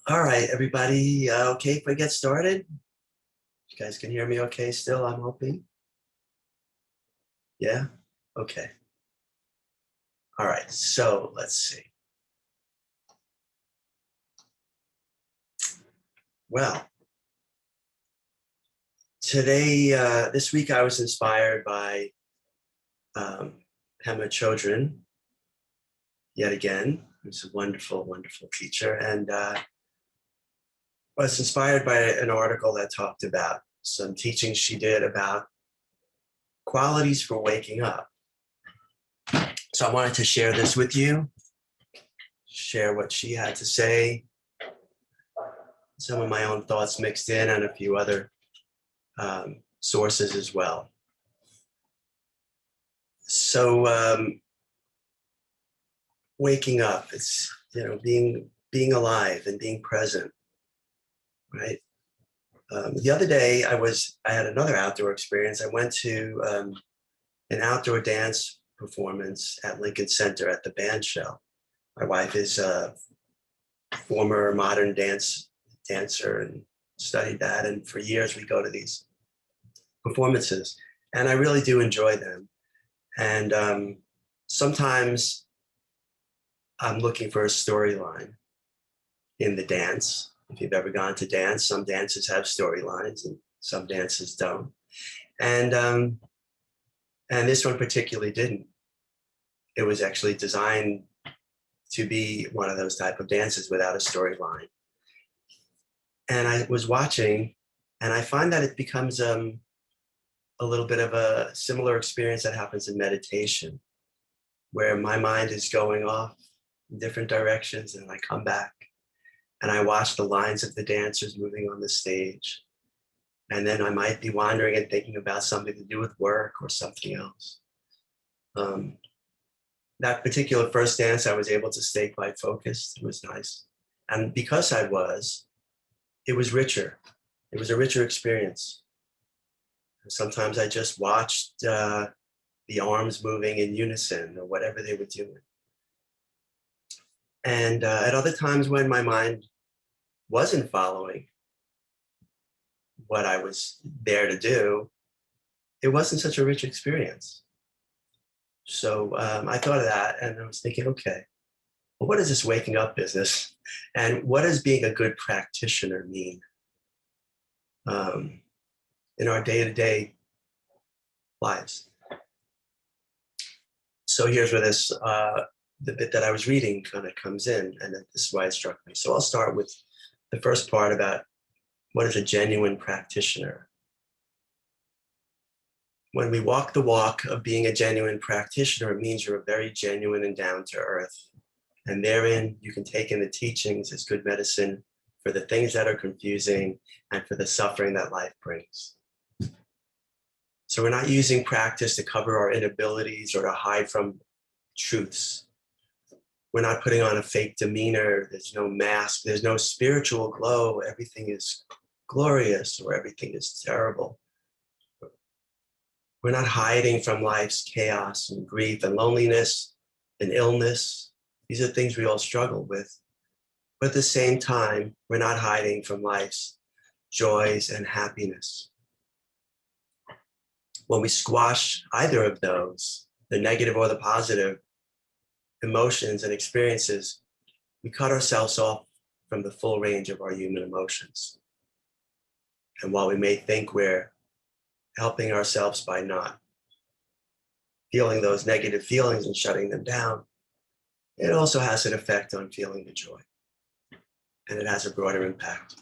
All right, everybody. Okay, if we get started, you guys can hear me okay still, I'm hoping. Yeah? Okay. All right, so let's see. Well, today, this week, I was inspired by um, Pema Chodron yet again, who's a wonderful, wonderful teacher. And was inspired by an article that talked about some teachings she did about qualities for waking up. So I wanted to share this with you, share what she had to say, some of my own thoughts mixed in, and a few other sources as well. So waking up, it's being alive and being present, right? The other day, I had another outdoor experience. I went to an outdoor dance performance at Lincoln Center at the band shell. My wife is a former modern dancer and studied that, and for years we go to these performances, and I really do enjoy them. And sometimes I'm looking for a storyline in the dance. If you've ever gone to dance, some dances have storylines and some dances don't. And and this one particularly didn't. It was actually designed to be one of those type of dances without a storyline. And I was watching, and I find that it becomes a little bit of a similar experience that happens in meditation, where my mind is going off in different directions, and I come back and I watch the lines of the dancers moving on the stage. And then I might be wandering and thinking about something to do with work or something else. Um, that particular first dance, I was able to stay quite focused. It was nice. And because it was richer. It was a richer experience. Sometimes I just watched the arms moving in unison or whatever they were doing. And at other times when my mind wasn't following what I was there to do, it wasn't such a rich experience. So I thought of that and I was thinking, okay, well, what is this waking up business? And what does being a good practitioner mean um, in our day-to-day lives? So here's where the bit that I was reading kind of comes in, and this is why it struck me. So I'll start with the first part about what is a genuine practitioner. When we walk the walk of being a genuine practitioner, it means you're very genuine and down to earth. And therein, you can take in the teachings as good medicine for the things that are confusing and for the suffering that life brings. So we're not using practice to cover our inabilities or to hide from truths. We're not putting on a fake demeanor. There's no mask. There's no spiritual glow. Everything is glorious or everything is terrible. We're not hiding from life's chaos and grief and loneliness and illness. These are things we all struggle with. But at the same time, we're not hiding from life's joys and happiness. When we squash either of those, the negative or the positive emotions and experiences, we cut ourselves off from the full range of our human emotions. And while we may think we're helping ourselves by not feeling those negative feelings and shutting them down, it also has an effect on feeling the joy. And it has a broader impact.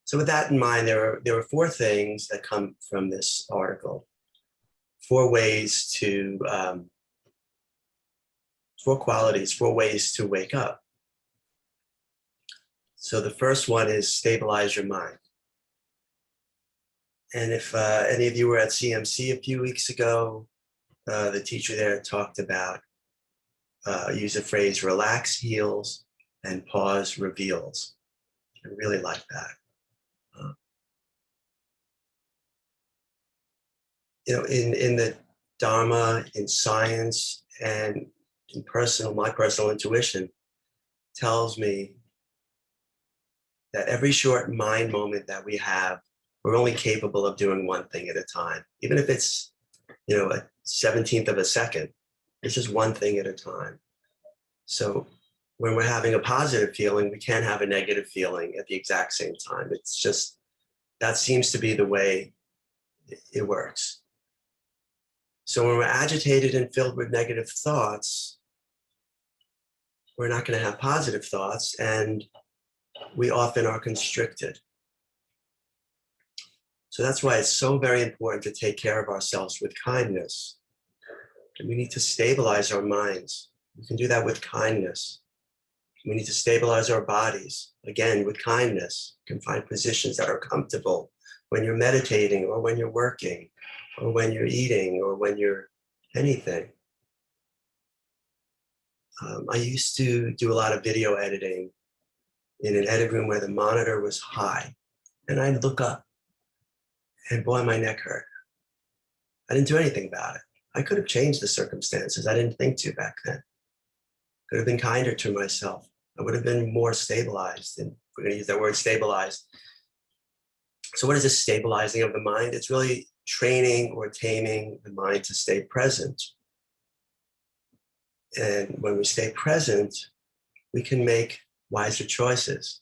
So with that in mind, there are four things that come from this article, four ways to, four qualities, four ways to wake up. So the first one is stabilize your mind. And if any of you were at CMC a few weeks ago, the teacher there talked about, use the phrase relax heals and pause reveals. I really like that. In the Dharma, in science, and in my personal intuition tells me that every short mind moment that we have, we're only capable of doing one thing at a time. Even if it's, a 17th of a second, it's just one thing at a time. So when we're having a positive feeling, we can't have a negative feeling at the exact same time. It's just, that seems to be the way it works. So when we're agitated and filled with negative thoughts, we're not going to have positive thoughts, and we often are constricted. So that's why it's so very important to take care of ourselves with kindness. And we need to stabilize our minds. We can do that with kindness. We need to stabilize our bodies, again, with kindness. You can find positions that are comfortable when you're meditating, or when you're working, or when you're eating, or when you're anything. I used to do a lot of video editing in an edit room where the monitor was high. And I'd look up, and boy, my neck hurt. I didn't do anything about it. I could have changed the circumstances. I didn't think to back then. Could have been kinder to myself. I would have been more stabilized. And we're going to use that word, stabilized. So what is this stabilizing of the mind? It's really training or taming the mind to stay present. And when we stay present, we can make wiser choices.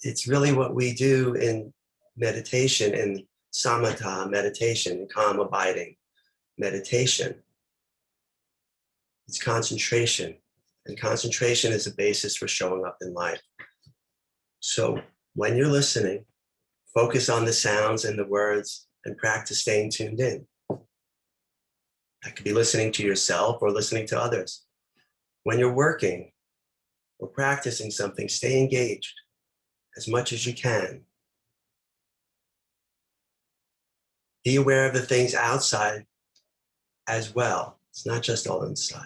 It's really what we do in meditation, in samatha meditation, calm abiding meditation. It's concentration. And concentration is a basis for showing up in life. So when you're listening, focus on the sounds and the words and practice staying tuned in. That could be listening to yourself or listening to others. When you're working or practicing something, stay engaged as much as you can. Be aware of the things outside as well. It's not just all inside.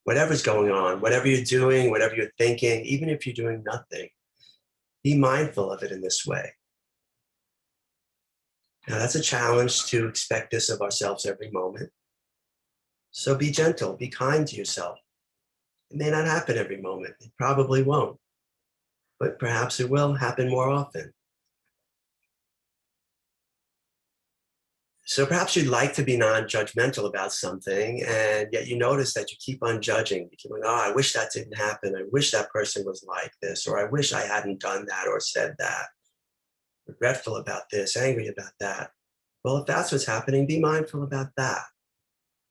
Whatever's going on, whatever you're doing, whatever you're thinking, even if you're doing nothing, be mindful of it in this way. Now, that's a challenge to expect this of ourselves every moment. So be gentle, be kind to yourself. It may not happen every moment. It probably won't, but perhaps it will happen more often. So perhaps you'd like to be non-judgmental about something, and yet you notice that you keep on judging. You keep going, oh, I wish that didn't happen. I wish that person was like this, or I wish I hadn't done that or said that. Regretful about this, angry about that. Well, if that's what's happening, be mindful about that.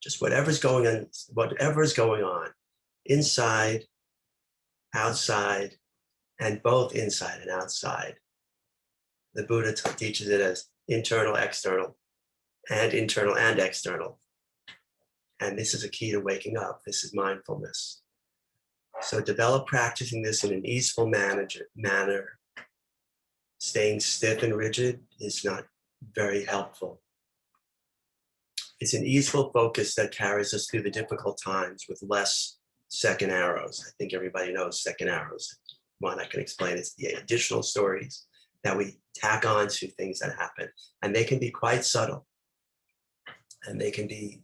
Just whatever's going on, inside, outside, and both inside and outside. The Buddha teaches it as internal, external, and internal and external. And this is a key to waking up. This is mindfulness. So develop practicing this in an easeful manner. Staying stiff and rigid is not very helpful. It's an easeful focus that carries us through the difficult times with less second arrows. I think everybody knows second arrows. One I can explain, it's the additional stories that we tack on to things that happen. And they can be quite subtle. And they can be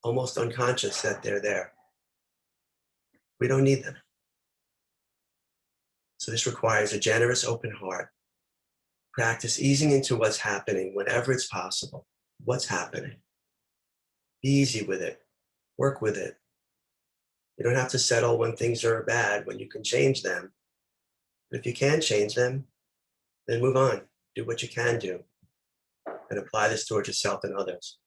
almost unconscious that they're there. We don't need them. So this requires a generous, open heart. Practice easing into what's happening whenever it's possible. What's happening? Be easy with it. Work with it. You don't have to settle when things are bad, when you can change them. But if you can change them, then move on. Do what you can do. And apply this towards yourself and others.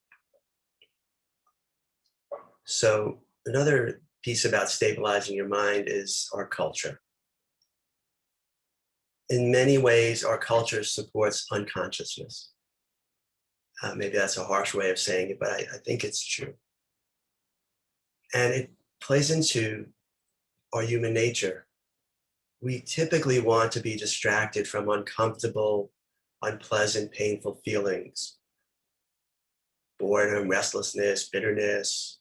So another piece about stabilizing your mind is our culture. In many ways, our culture supports unconsciousness. Maybe that's a harsh way of saying it, but I think it's true. And it plays into our human nature. We typically want to be distracted from uncomfortable, unpleasant, painful feelings. Boredom, restlessness, bitterness.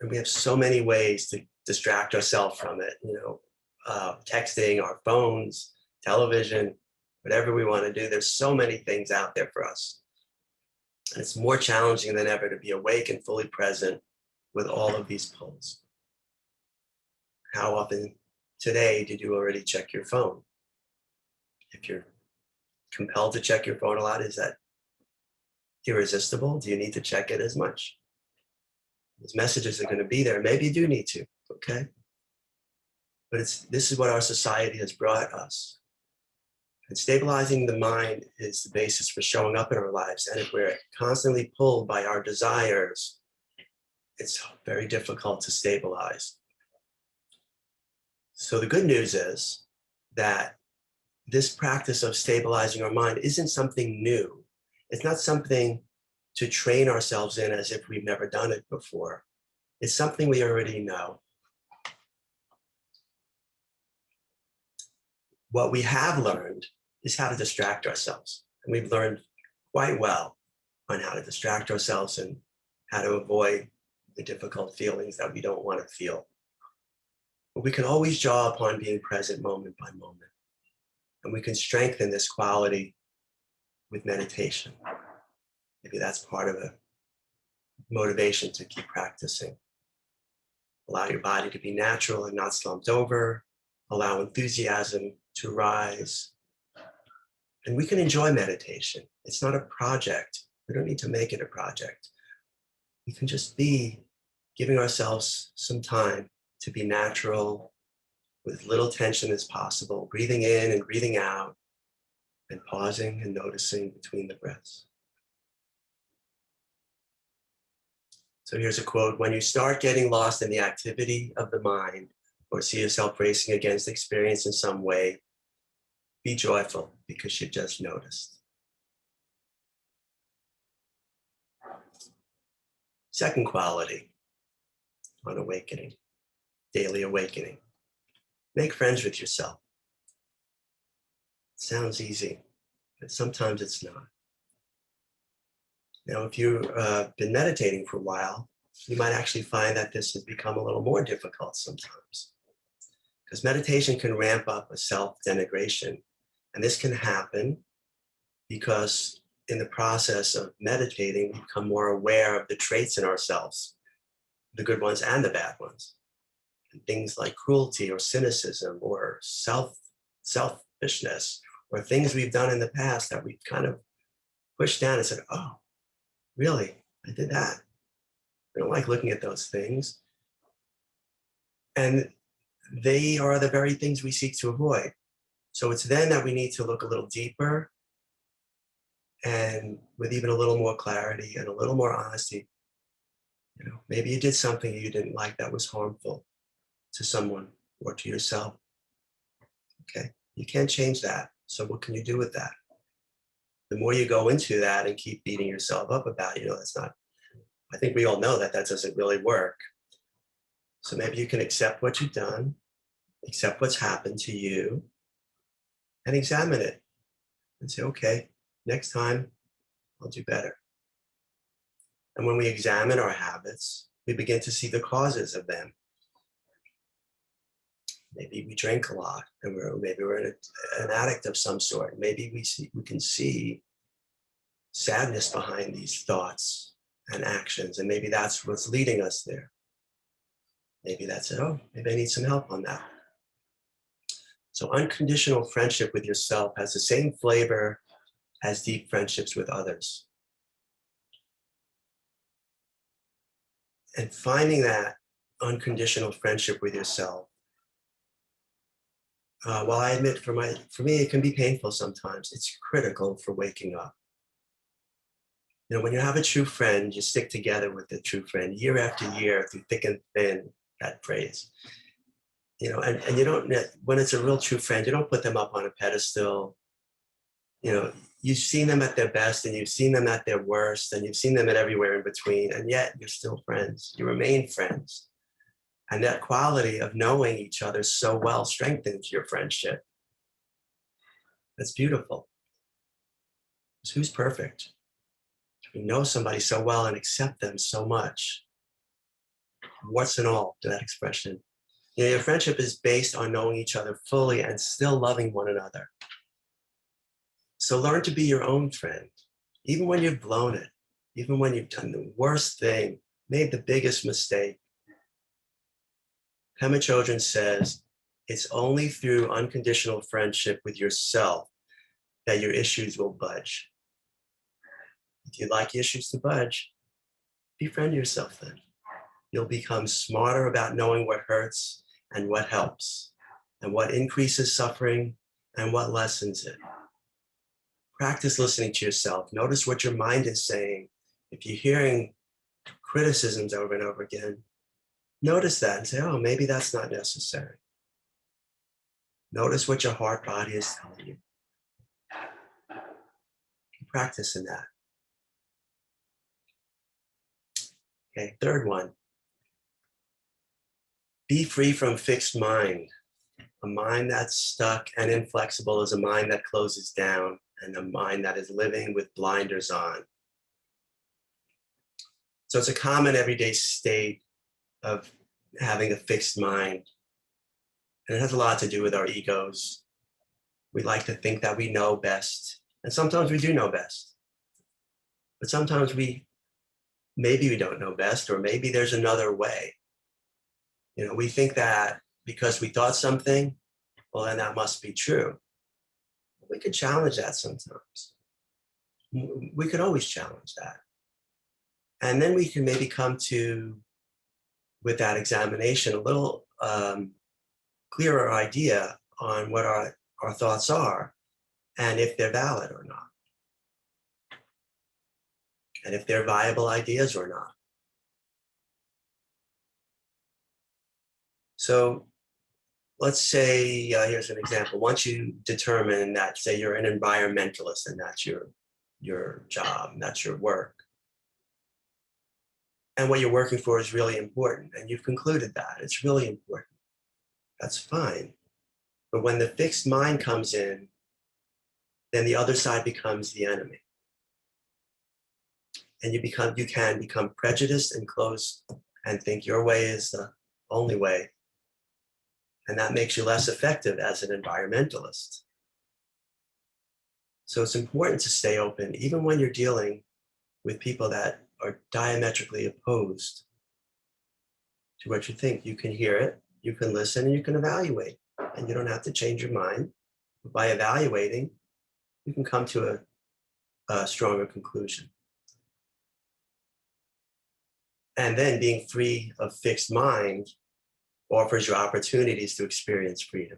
And we have so many ways to distract ourselves from it, texting, our phones, television, whatever we want to do. There's so many things out there for us. And it's more challenging than ever to be awake and fully present with all of these pulls. How often today did you already check your phone? If you're compelled to check your phone a lot, is that irresistible? Do you need to check it as much? Those messages are going to be there. Maybe you do need to, okay? But this is what our society has brought us. And stabilizing the mind is the basis for showing up in our lives. And if we're constantly pulled by our desires, it's very difficult to stabilize. So the good news is that this practice of stabilizing our mind isn't something new. It's not something to train ourselves in as if we've never done it before. It's something we already know. What we have learned is how to distract ourselves. And we've learned quite well on how to distract ourselves and how to avoid the difficult feelings that we don't want to feel. But we can always draw upon being present moment by moment. And we can strengthen this quality with meditation. Maybe that's part of a motivation to keep practicing. Allow your body to be natural and not slumped over. Allow enthusiasm to rise. And we can enjoy meditation. It's not a project. We don't need to make it a project. We can just be giving ourselves some time to be natural with little tension as possible, breathing in and breathing out, and pausing and noticing between the breaths. So here's a quote: when you start getting lost in the activity of the mind or see yourself racing against experience in some way, be joyful because you've just noticed. Second quality on awakening, daily awakening. Make friends with yourself. It sounds easy, but sometimes it's not. Now, if you've been meditating for a while, you might actually find that this has become a little more difficult sometimes. Because meditation can ramp up a self-denigration. And this can happen because in the process of meditating, we become more aware of the traits in ourselves, the good ones and the bad ones. And things like cruelty or cynicism or selfishness or things we've done in the past that we've kind of pushed down and said, oh, really? I did that. I don't like looking at those things. And they are the very things we seek to avoid. So it's then that we need to look a little deeper and with even a little more clarity and a little more honesty. You know, maybe you did something you didn't like that was harmful to someone or to yourself. Okay, you can't change that. So what can you do with that? The more you go into that and keep beating yourself up about it, that's not, I think we all know that that doesn't really work. So maybe you can accept what you've done, accept what's happened to you, and examine it and say, okay, next time I'll do better. And when we examine our habits, we begin to see the causes of them. Maybe we drink a lot, and maybe we're an addict of some sort. Maybe we can see sadness behind these thoughts and actions, and maybe that's what's leading us there. Maybe that's it. Oh, maybe I need some help on that. So unconditional friendship with yourself has the same flavor as deep friendships with others. And finding that unconditional friendship with yourself, while I admit for me, it can be painful sometimes, it's critical for waking up. You know, when you have a true friend, you stick together with the true friend year after year through thick and thin, that phrase. You know, and you don't, when it's a real true friend, you don't put them up on a pedestal. You know, you've seen them at their best and you've seen them at their worst and you've seen them at everywhere in between, and yet you're still friends. You remain friends. And that quality of knowing each other so well strengthens your friendship. That's beautiful. Because who's perfect? We know somebody so well and accept them so much. What's in all to that expression? You know, your friendship is based on knowing each other fully and still loving one another. So learn to be your own friend, even when you've blown it, even when you've done the worst thing, made the biggest mistake. Pema Chodron says, It's only through unconditional friendship with yourself that your issues will budge. If you'd like issues to budge, befriend yourself then. You'll become smarter about knowing what hurts and what helps, and what increases suffering and what lessens it. Practice listening to yourself. Notice what your mind is saying. If you're hearing criticisms over and over again, notice that and say, oh, maybe that's not necessary. Notice what your heart body is telling you. Practice in that. Okay, third one. Be free from fixed mind. A mind that's stuck and inflexible is a mind that closes down, and a mind that is living with blinders on. So it's a common everyday state of having a fixed mind. And it has a lot to do with our egos. We like to think that we know best. And sometimes we do know best. But sometimes maybe we don't know best, or maybe there's another way. We think that because we thought something, well, then that must be true. We could challenge that sometimes. We could always challenge that. And then we can maybe come to, with that examination, a little clearer idea on what our thoughts are and if they're valid or not. And if they're viable ideas or not. So let's say, here's an example. Once you determine that, say you're an environmentalist and that's your job, and that's your work. And what you're working for is really important, and you've concluded that it's really important. That's fine. But when the fixed mind comes in, then the other side becomes the enemy. And you can become prejudiced and closed and think your way is the only way. And that makes you less effective as an environmentalist. So it's important to stay open, even when you're dealing with people that are diametrically opposed to what you think. You can hear it, you can listen, and you can evaluate. And you don't have to change your mind. But by evaluating, you can come to a stronger conclusion. And then being free of fixed mind offers you opportunities to experience freedom.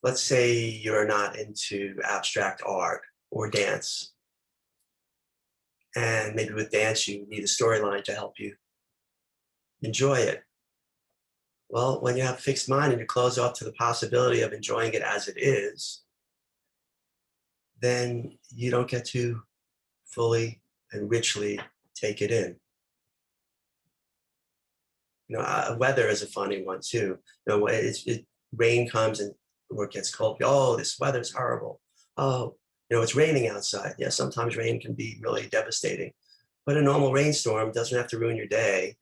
Let's say you're not into abstract art or dance. And maybe with dance, you need a storyline to help you enjoy it. Well, when you have a fixed mind and you close off to the possibility of enjoying it as it is, then you don't get to fully and richly take it in. Weather is a funny one too. Rain comes or it gets cold. Oh, this weather's horrible. Oh, it's raining outside. Yeah, sometimes rain can be really devastating. But a normal rainstorm doesn't have to ruin your day.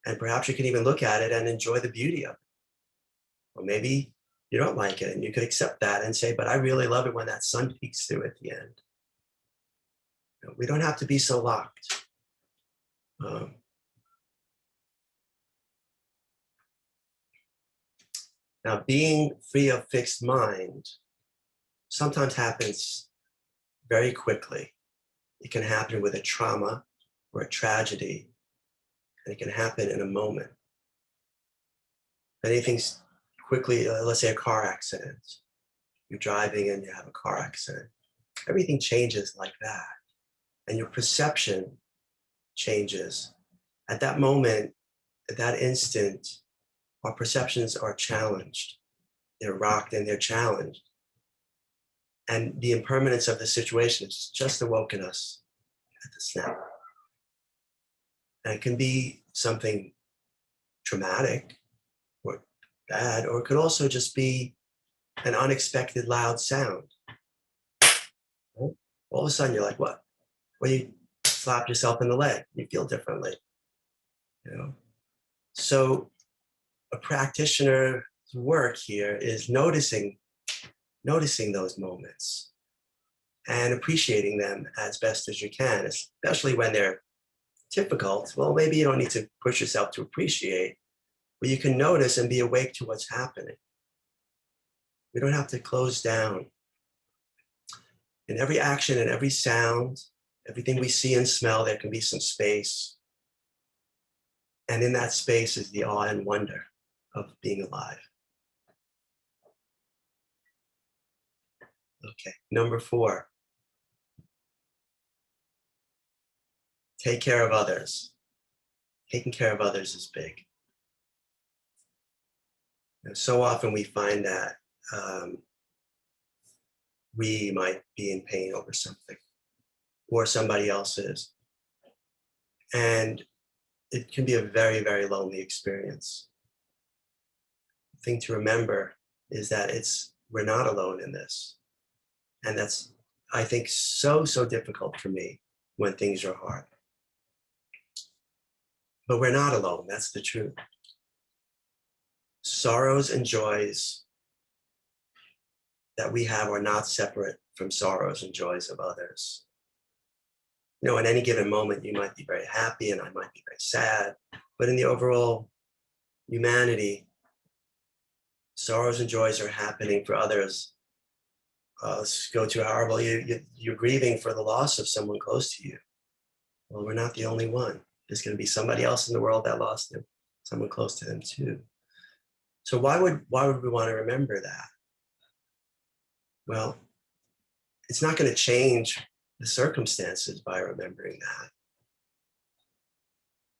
And perhaps you can even look at it and enjoy the beauty of it. Or maybe you don't like it and you could accept that and say, but I really love it when that sun peeks through at the end. We don't have to be so locked. Now, being free of fixed mind sometimes happens very quickly. It can happen with a trauma or a tragedy, and it can happen in a moment. Anything's quickly, let's say a car accident. You're driving and you have a car accident. Everything changes like that. And your perception changes. At that moment, at that instant, our perceptions are challenged. They're rocked and they're challenged. And the impermanence of the situation has just awoken us at the snap. And it can be something traumatic or bad, or it could also just be an unexpected loud sound. All of a sudden you're like, what? Well, you slap yourself in the leg, you feel differently. So a practitioner's work here is noticing those moments and appreciating them as best as you can, especially when they're difficult, well, maybe you don't need to push yourself to appreciate, but you can notice and be awake to what's happening. We don't have to close down. In every action and every sound, everything we see and smell, there can be some space. And in that space is the awe and wonder of being alive. Okay, number 4, take care of others. Taking care of others is big. So often we find that we might be in pain over something, or somebody else is. And it can be a very, very lonely experience. The thing to remember is that we're not alone in this. And that's, I think, so difficult for me when things are hard. But we're not alone, that's the truth. Sorrows and joys that we have are not separate from sorrows and joys of others. In any given moment, you might be very happy and I might be very sad, but in the overall humanity, sorrows and joys are happening for others. Let's go to horrible, you're grieving for the loss of someone close to you. Well, we're not the only one. There's going to be somebody else in the world that lost them, someone close to them too. So why would we want to remember that? Well, it's not going to change the circumstances by remembering that,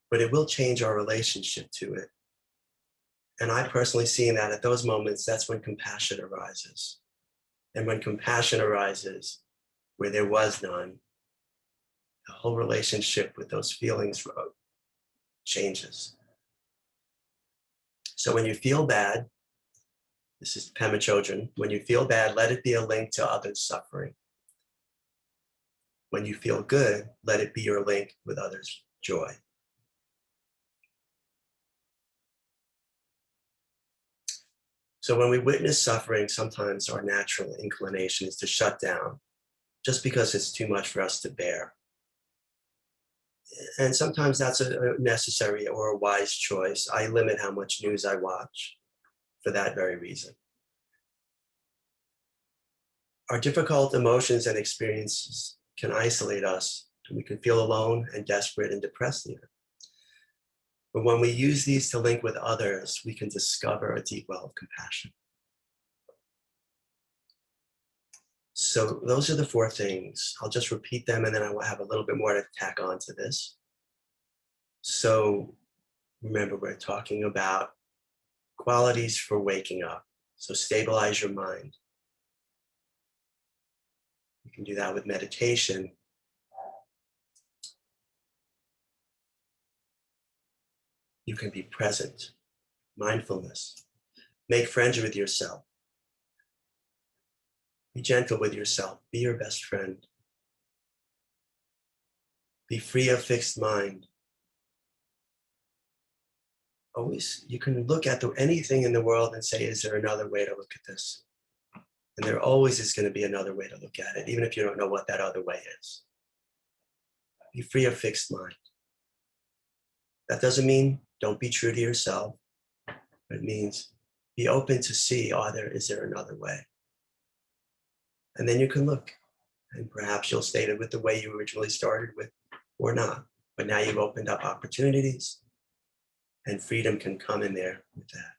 but it will change our relationship to it. And I personally see that at those moments, that's when compassion arises. And when compassion arises where there was none, the whole relationship with those feelings changes. So when you feel bad, this is Pema Chodron, when you feel bad, let it be a link to others' suffering. When you feel good, let it be your link with others' joy. So when we witness suffering, sometimes our natural inclination is to shut down just because it's too much for us to bear. And sometimes that's a necessary or a wise choice. I limit how much news I watch for that very reason. Our difficult emotions and experiences can isolate us, and we can feel alone and desperate and depressed even. But when we use these to link with others, we can discover a deep well of compassion. So those are the 4 things. I'll just repeat them and then I will have a little bit more to tack on to this. So remember, we're talking about qualities for waking up. So stabilize your mind. You can do that with meditation. You can be present, mindfulness. Make friends with yourself. Be gentle with yourself. Be your best friend. Be free of fixed mind. Always, you can look at anything in the world and say, is there another way to look at this? And there always is going to be another way to look at it, even if you don't know what that other way is. Be free of fixed mind. That doesn't mean don't be true to yourself. It means be open to see, is there another way? And then you can look, and perhaps you'll stay with the way you originally started with, or not. But now you've opened up opportunities, and freedom can come in there with that.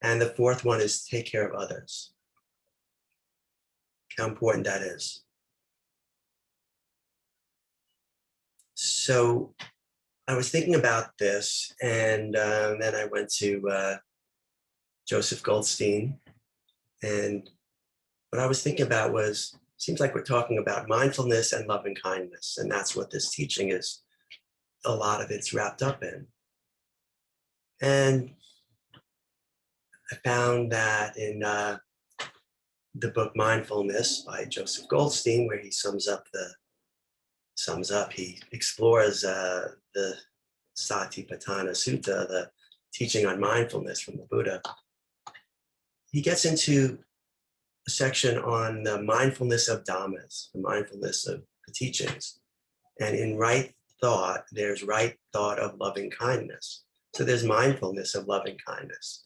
And the 4th one is take care of others. How important that is. So I was thinking about this, and then I went to Joseph Goldstein, and what I was thinking about was, seems like we're talking about mindfulness and loving kindness, and that's what this teaching is. A lot of it's wrapped up in. And I found that in the book Mindfulness by Joseph Goldstein, where he he explores the Satipatthana Sutta, the teaching on mindfulness from the Buddha. He gets into a section on the mindfulness of Dhammas, the mindfulness of the teachings. And in right thought, there's right thought of loving kindness. So there's mindfulness of loving kindness.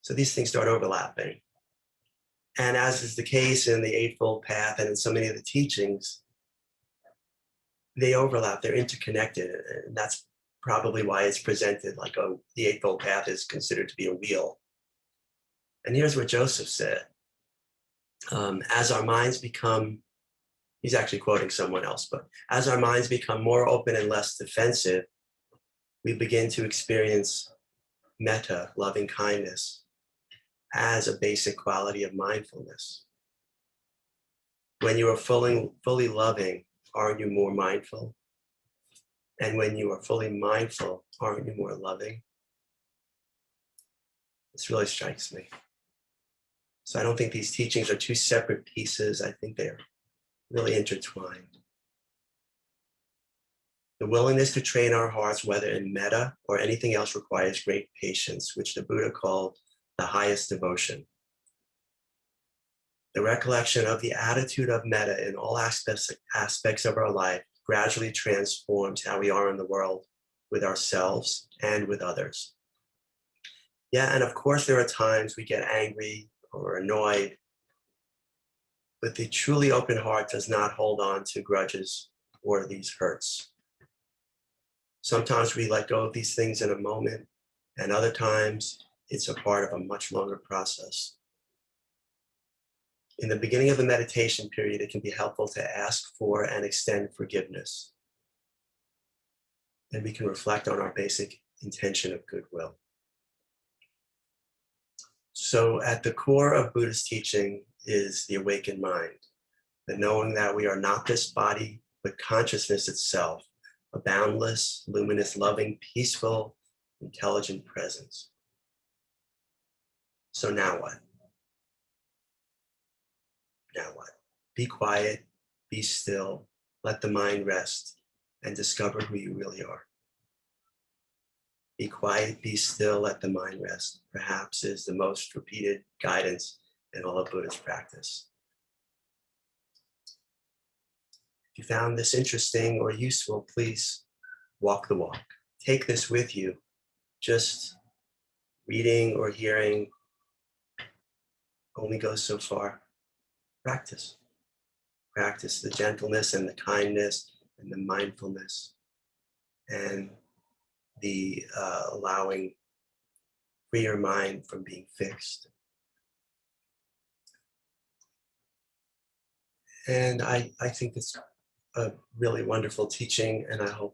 So these things start overlapping. And as is the case in the Eightfold Path and in so many of the teachings, they overlap, they're interconnected. And that's probably why it's presented like the Eightfold Path is considered to be a wheel. And here's what Joseph said. As our minds become, he's actually quoting someone else, but as our minds become more open and less defensive, we begin to experience metta, loving kindness, as a basic quality of mindfulness. When you are fully loving, aren't you more mindful? And when you are fully mindful, aren't you more loving? This really strikes me. So I don't think these teachings are two separate pieces. I think they're really intertwined. The willingness to train our hearts, whether in metta or anything else, requires great patience, which the Buddha called the highest devotion. The recollection of the attitude of metta in all aspects of our life gradually transforms how we are in the world with ourselves and with others. Yeah, and of course there are times we get angry or annoyed, but the truly open heart does not hold on to grudges or these hurts. Sometimes we let go of these things in a moment, and other times it's a part of a much longer process. In the beginning of the meditation period, it can be helpful to ask for and extend forgiveness. And we can reflect on our basic intention of goodwill. So at the core of Buddhist teaching is the awakened mind, the knowing that we are not this body, but consciousness itself, a boundless, luminous, loving, peaceful, intelligent presence. So now what? Now what? Be quiet, be still, let the mind rest, and discover who you really are. Be quiet, be still, let the mind rest, perhaps is the most repeated guidance in all of Buddhist practice. If you found this interesting or useful, please walk the walk. Take this with you. Just reading or hearing only goes so far. Practice. Practice the gentleness and the kindness and the mindfulness and the allowing free your mind from being fixed. And I think it's a really wonderful teaching, and I hope